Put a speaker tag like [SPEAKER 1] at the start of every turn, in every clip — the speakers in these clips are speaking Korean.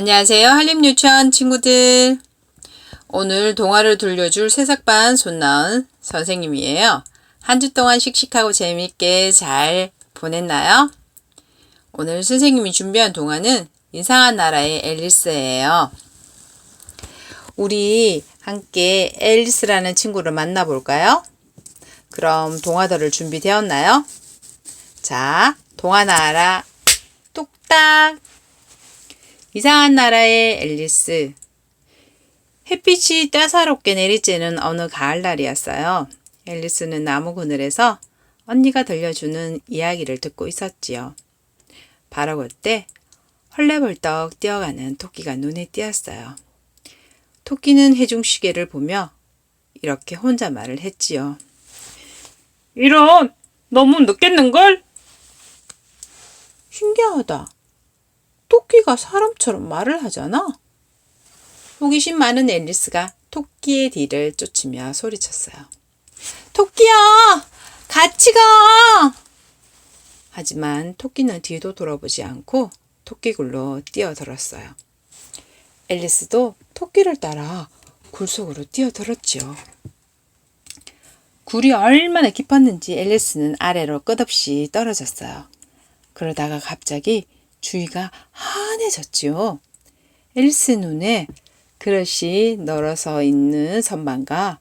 [SPEAKER 1] 안녕하세요. 한림유치원 친구들. 오늘 동화를 들려줄 새싹반 손나은 선생님이에요. 한 주 동안 씩씩하고 재미있게 잘 보냈나요? 오늘 선생님이 준비한 동화는 이상한 나라의 앨리스예요. 우리 함께 앨리스라는 친구를 만나볼까요? 그럼 동화들을 준비되었나요? 자, 동화 나라 뚝딱! 이상한 나라의 앨리스. 햇빛이 따사롭게 내리쬐는 어느 가을날이었어요. 앨리스는 나무 그늘에서 언니가 들려주는 이야기를 듣고 있었지요. 바로 그때 헐레벌떡 뛰어가는 토끼가 눈에 띄었어요. 토끼는 해중시계를 보며 이렇게 혼잣말을 했지요.
[SPEAKER 2] 이런, 너무 늦겠는걸?
[SPEAKER 1] 신기하다. 토끼가 사람처럼 말을 하잖아. 호기심 많은 앨리스가 토끼의 뒤를 쫓으며 소리쳤어요. 토끼야! 같이 가! 하지만 토끼는 뒤도 돌아보지 않고 토끼굴로 뛰어들었어요. 앨리스도 토끼를 따라 굴 속으로 뛰어들었지요. 굴이 얼마나 깊었는지 앨리스는 아래로 끝없이 떨어졌어요. 그러다가 갑자기 주위가 환해졌지요. 앨리스 눈에 그릇이 널어서 있는 선반과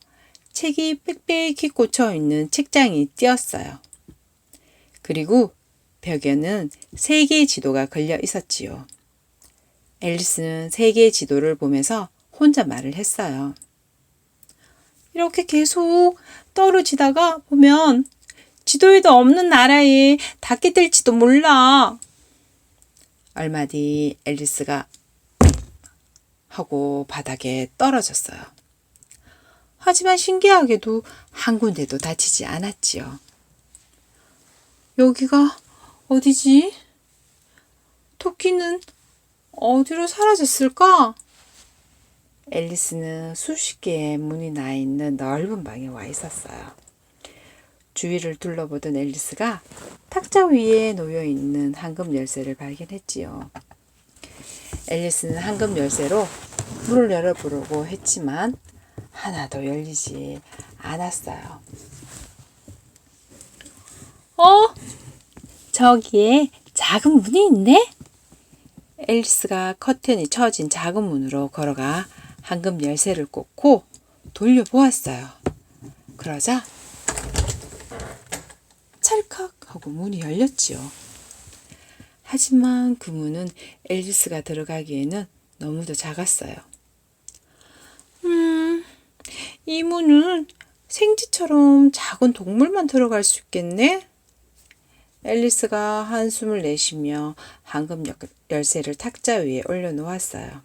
[SPEAKER 1] 책이 빽빽히 꽂혀 있는 책장이 띄었어요. 그리고 벽에는 3개의 지도가 걸려 있었지요. 앨리스는 3개의 지도를 보면서 혼자 말을 했어요. 이렇게 계속 떨어지다가 보면 지도에도 없는 나라에 닿게 될지도 몰라. 얼마 뒤 앨리스가 하고 바닥에 떨어졌어요. 하지만 신기하게도 한 군데도 다치지 않았지요. 여기가 어디지? 토끼는 어디로 사라졌을까? 앨리스는 수십 개의 문이 나 있는 넓은 방에 와 있었어요. 주위를 둘러보던 앨리스가 탁자 위에 놓여있는 황금 열쇠를 발견했지요. 앨리스는 황금 열쇠로 문을 열어보려고 했지만 하나도 열리지 않았어요. 저기에 작은 문이 있네? 앨리스가 커튼이 쳐진 작은 문으로 걸어가 황금 열쇠를 꽂고 돌려보았어요. 그러자 찰칵 하고 문이 열렸지요. 하지만 그 문은 앨리스가 들어가기에는 너무도 작았어요. 이 문은 생쥐처럼 작은 동물만 들어갈 수 있겠네? 앨리스가 한숨을 내쉬며 황금 열쇠를 탁자 위에 올려놓았어요.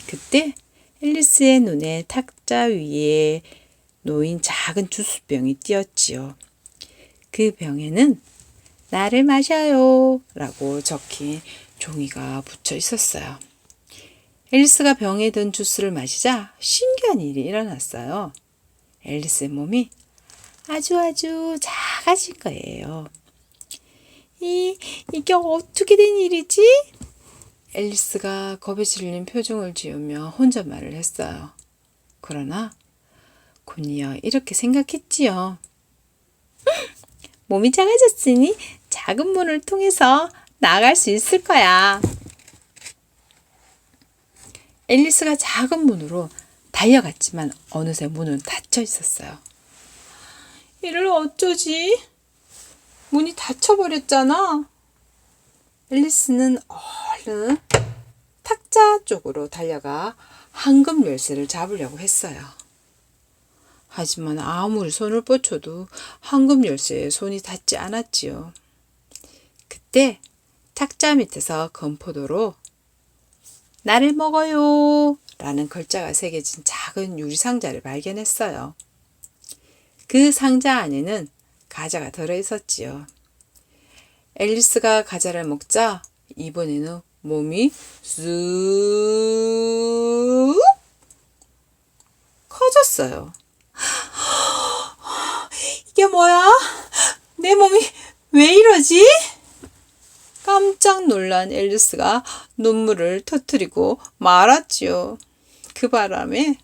[SPEAKER 1] 그때 앨리스의 눈에 탁자 위에 놓인 작은 주스병이 띄었지요. 그 병에는 나를 마셔요 라고 적힌 종이가 붙여 있었어요. 앨리스가 병에 든 주스를 마시자 신기한 일이 일어났어요. 앨리스의 몸이 아주 작아진 거예요. 이게 어떻게 된 일이지? 앨리스가 겁에 질린 표정을 지으며 혼잣말을 했어요. 그러나 곧이어 이렇게 생각했지요. 몸이 작아졌으니 작은 문을 통해서 나갈 수 있을 거야. 앨리스가 작은 문으로 달려갔지만 어느새 문은 닫혀 있었어요. 이를 어쩌지? 문이 닫혀버렸잖아. 앨리스는 얼른 탁자 쪽으로 달려가 황금 열쇠를 잡으려고 했어요. 하지만 아무리 손을 뻗쳐도 황금 열쇠에 손이 닿지 않았지요. 그때 탁자 밑에서 건포도로 나를 먹어요 라는 글자가 새겨진 작은 유리 상자를 발견했어요. 그 상자 안에는 과자가 들어있었지요. 앨리스가 과자를 먹자 이번에는 몸이 쑥 커졌어요. 이게 뭐야? 내 몸이 왜 이러지? 깜짝 놀란 앨리스가 눈물을 터뜨리고 말았지요. 그 바람에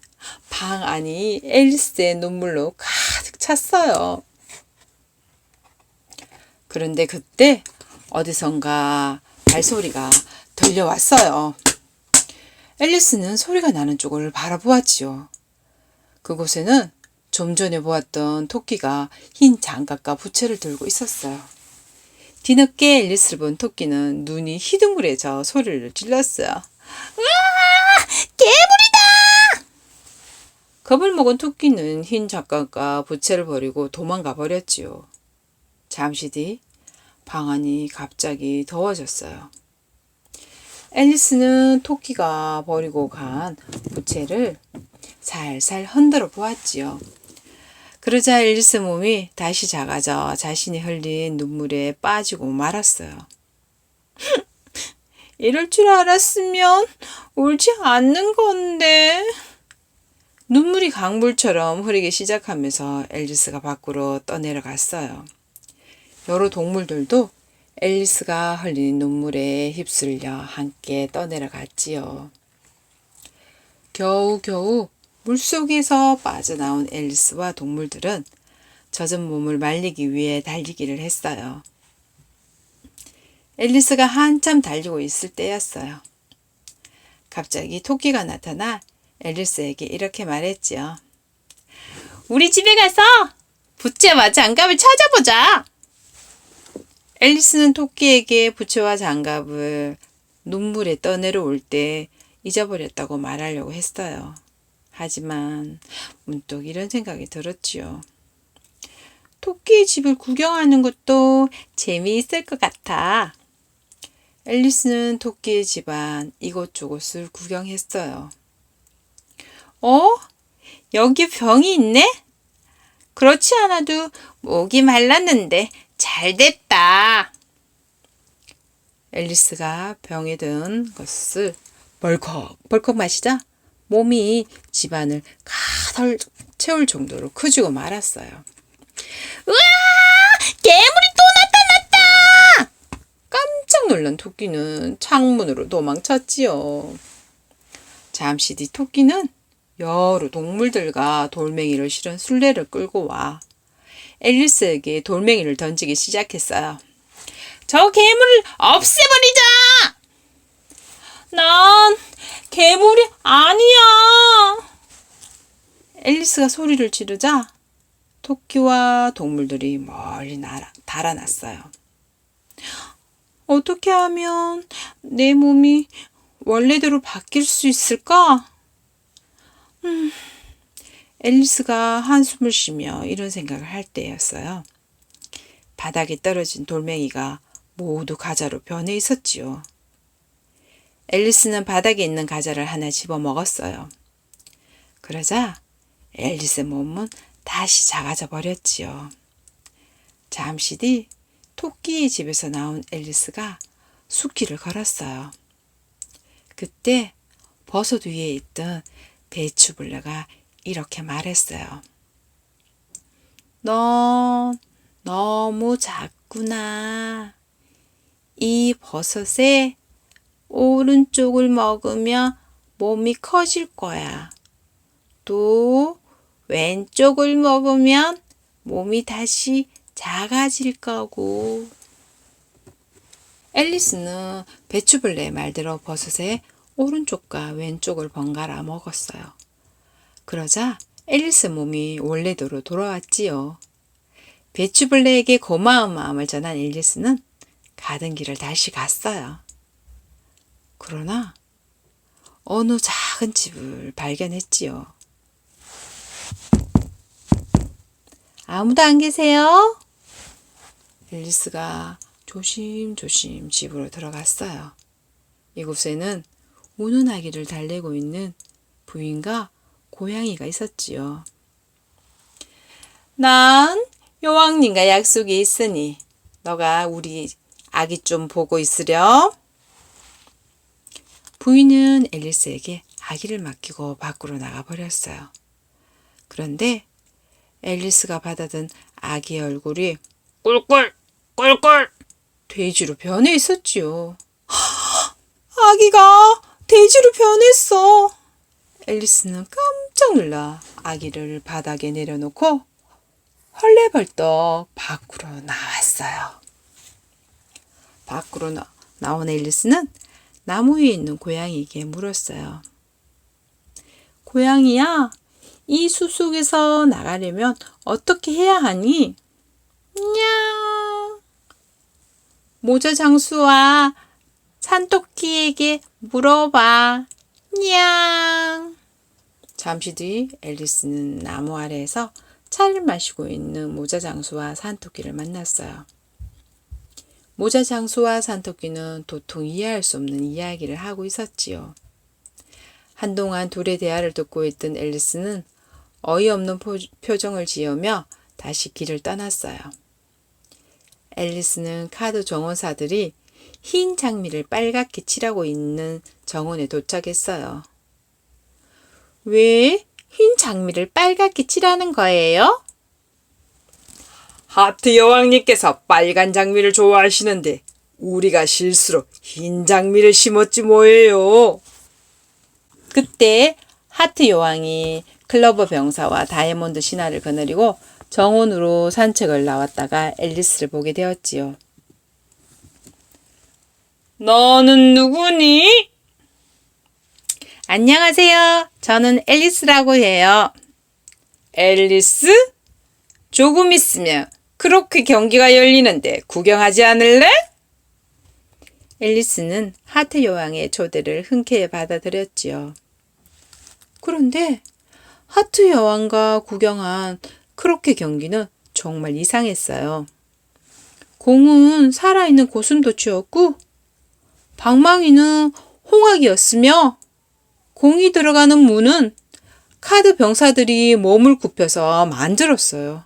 [SPEAKER 1] 방 안이 앨리스의 눈물로 가득 찼어요. 그런데 그때 어디선가 발소리가 들려왔어요. 앨리스는 소리가 나는 쪽을 바라보았지요. 그곳에는 좀 전에 보았던 토끼가 흰 장갑과 부채를 들고 있었어요. 뒤늦게 앨리스를 본 토끼는 눈이 희둥그레져 소리를 질렀어요. 으아! 괴물이다! 겁을 먹은 토끼는 흰 장갑과 부채를 버리고 도망가 버렸지요. 잠시 뒤 방 안이 갑자기 더워졌어요. 앨리스는 토끼가 버리고 간 부채를 살살 흔들어 보았지요. 그러자 앨리스 몸이 다시 작아져 자신이 흘린 눈물에 빠지고 말았어요. 이럴 줄 알았으면 울지 않는 건데. 눈물이 강물처럼 흐르기 시작하면서 앨리스가 밖으로 떠내려갔어요. 여러 동물들도 앨리스가 흘린 눈물에 휩쓸려 함께 떠내려갔지요. 겨우겨우 물속에서 빠져나온 앨리스와 동물들은 젖은 몸을 말리기 위해 달리기를 했어요. 앨리스가 한참 달리고 있을 때였어요. 갑자기 토끼가 나타나 앨리스에게 이렇게 말했지요. 우리 집에 가서 부채와 장갑을 찾아보자. 앨리스는 토끼에게 부채와 장갑을 눈물에 떠내려올 때 잊어버렸다고 말하려고 했어요. 하지만 문득 이런 생각이 들었지요. 토끼의 집을 구경하는 것도 재미있을 것 같아. 앨리스는 토끼의 집안 이곳저곳을 구경했어요. 여기 병이 있네? 그렇지 않아도 목이 말랐는데 잘 됐다. 앨리스가 병에 든 것을 벌컥벌컥 마시자 몸이 집안을 가득 채울 정도로 커지고 말았어요. 우와! 괴물이 또 나타났다! 깜짝 놀란 토끼는 창문으로 도망쳤지요. 잠시 뒤 토끼는 여러 동물들과 돌멩이를 실은 술래를 끌고 와 앨리스에게 돌멩이를 던지기 시작했어요. 저 괴물을 없애버리자! 난 괴물이 아니야! 앨리스가 소리를 지르자 토끼와 동물들이 멀리 달아났어요. 어떻게 하면 내 몸이 원래대로 바뀔 수 있을까? 앨리스가 한숨을 쉬며 이런 생각을 할 때였어요. 바닥에 떨어진 돌멩이가 모두 과자로 변해 있었지요. 앨리스는 바닥에 있는 과자를 하나 집어 먹었어요. 그러자 앨리스의 몸은 다시 작아져 버렸지요. 잠시 뒤 토끼의 집에서 나온 앨리스가 숲길을 걸었어요. 그때 버섯 위에 있던 배추벌레가 이렇게 말했어요. 넌 너무 작구나. 이 버섯의 오른쪽을 먹으면 몸이 커질 거야. 또 왼쪽을 먹으면 몸이 다시 작아질 거고. 앨리스는 배추벌레의 말대로 버섯의 오른쪽과 왼쪽을 번갈아 먹었어요. 그러자 앨리스 몸이 원래대로 돌아왔지요. 배추벌레에게 고마운 마음을 전한 앨리스는 가던 길을 다시 갔어요. 그러나 어느 작은 집을 발견했지요. 아무도 안 계세요? 앨리스가 조심조심 집으로 들어갔어요. 이곳에는 우는 아기를 달래고 있는 부인과 고양이가 있었지요. 난 여왕님과 약속이 있으니 너가 우리 아기 좀 보고 있으렴. 부인은 앨리스에게 아기를 맡기고 밖으로 나가버렸어요. 그런데 앨리스가 받아든 아기의 얼굴이 꿀꿀 꿀꿀 돼지로 변해 있었지요.
[SPEAKER 2] 아기가 돼지로 변했어.
[SPEAKER 1] 앨리스는 깜짝 놀라 아기를 바닥에 내려놓고 헐레벌떡 밖으로 나왔어요. 밖으로 나온 앨리스는 나무 위에 있는 고양이에게 물었어요. 고양이야, 이 숲속에서 나가려면 어떻게 해야 하니? 냥. 모자 장수와 산토끼에게 물어봐. 냥. 잠시 뒤 앨리스는 나무 아래에서 차를 마시고 있는 모자 장수와 산토끼를 만났어요. 모자 장수와 산토끼는 도통 이해할 수 없는 이야기를 하고 있었지요. 한동안 둘의 대화를 듣고 있던 앨리스는 어이없는 표정을 지으며 다시 길을 떠났어요. 앨리스는 카드 정원사들이 흰 장미를 빨갛게 칠하고 있는 정원에 도착했어요. 왜 흰 장미를 빨갛게 칠하는 거예요?
[SPEAKER 2] 하트 여왕님께서 빨간 장미를 좋아하시는데 우리가 실수로 흰 장미를 심었지 뭐예요.
[SPEAKER 1] 그때 하트 여왕이 클로버 병사와 다이아몬드 신하를 거느리고 정원으로 산책을 나왔다가 앨리스를 보게 되었지요.
[SPEAKER 2] 너는 누구니?
[SPEAKER 1] 안녕하세요. 저는 앨리스라고 해요.
[SPEAKER 2] 앨리스? 조금 있으면 크로키 경기가 열리는데 구경하지 않을래?
[SPEAKER 1] 앨리스는 하트 여왕의 초대를 흔쾌히 받아들였지요. 그런데 하트 여왕과 구경한 크로켓 경기는 정말 이상했어요. 공은 살아있는 고슴도치였고 방망이는 홍학이었으며 공이 들어가는 문은 카드 병사들이 몸을 굽혀서 만들었어요.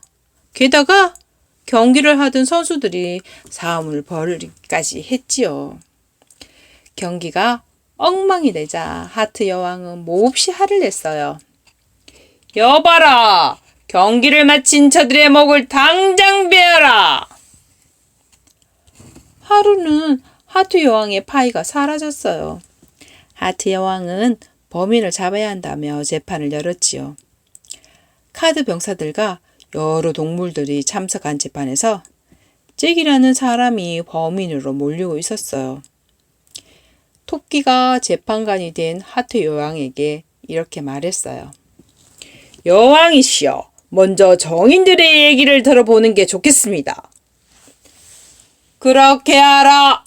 [SPEAKER 1] 게다가 경기를 하던 선수들이 싸움을 벌이기까지 했지요. 경기가 엉망이 되자 하트 여왕은 몹시 화를 냈어요.
[SPEAKER 2] 여봐라! 경기를 마친 저들의 목을 당장 베어라!
[SPEAKER 1] 하루는 하트 여왕의 파이가 사라졌어요. 하트 여왕은 범인을 잡아야 한다며 재판을 열었지요. 카드 병사들과 여러 동물들이 참석한 재판에서 잭이라는 사람이 범인으로 몰리고 있었어요. 토끼가 재판관이 된 하트 여왕에게 이렇게 말했어요.
[SPEAKER 2] 여왕이시여, 먼저 정인들의 얘기를 들어보는 게 좋겠습니다. 그렇게 하라!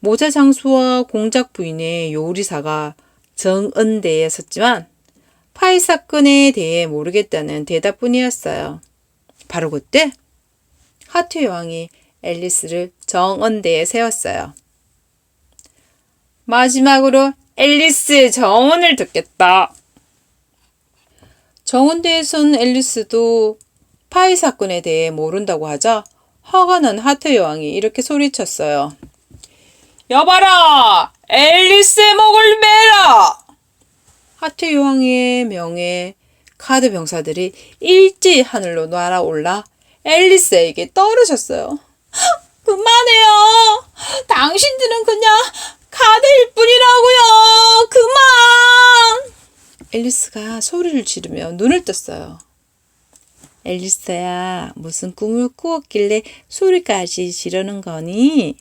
[SPEAKER 1] 모자 장수와 공작 부인의 요리사가 정은대에 섰지만 파이 사건에 대해 모르겠다는 대답뿐이었어요. 바로 그때 하트 여왕이 앨리스를 정은대에 세웠어요.
[SPEAKER 2] 마지막으로 앨리스의 정언을 듣겠다.
[SPEAKER 1] 정은대에선 앨리스도 파이 사건에 대해 모른다고 하자 화가 난 하트 여왕이 이렇게 소리쳤어요.
[SPEAKER 2] 여봐라! 앨리스의 목을 베라!
[SPEAKER 1] 하트 여왕의 명에 카드 병사들이 일제히 하늘로 날아올라 앨리스에게 떨어졌어요.
[SPEAKER 2] 그만해요! 당신들은 그냥 카드일 뿐이라고요! 그만!
[SPEAKER 1] 앨리스가 소리를 지르며 눈을 떴어요. 앨리스야, 무슨 꿈을 꾸었길래 소리까지 지르는 거니?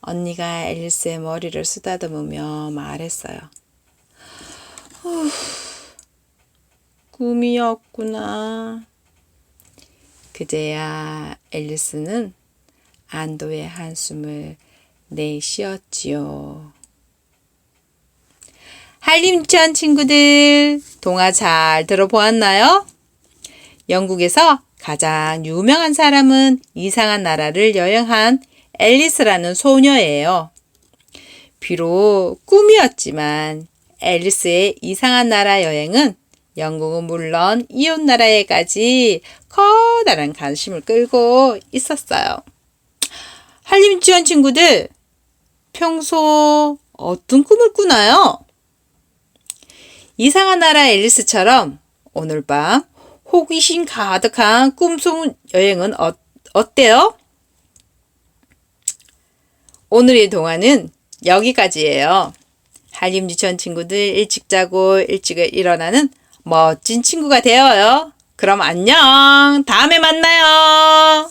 [SPEAKER 1] 언니가 앨리스의 머리를 쓰다듬으며 말했어요. 꿈이었구나. 그제야 앨리스는 안도의 한숨을 내쉬었지요. 한림천 친구들, 동화 잘 들어보았나요? 영국에서 가장 유명한 사람은 이상한 나라를 여행한 앨리스라는 소녀예요. 비록 꿈이었지만 앨리스의 이상한 나라 여행은 영국은 물론 이웃 나라에까지 커다란 관심을 끌고 있었어요. 한림지원 친구들, 평소 어떤 꿈을 꾸나요? 이상한 나라 앨리스처럼 오늘 밤 호기심 가득한 꿈속 여행은 어때요? 오늘의 동화는 여기까지예요. 한림 유치원 친구들 일찍 자고 일찍 일어나는 멋진 친구가 되어요. 그럼 안녕. 다음에 만나요.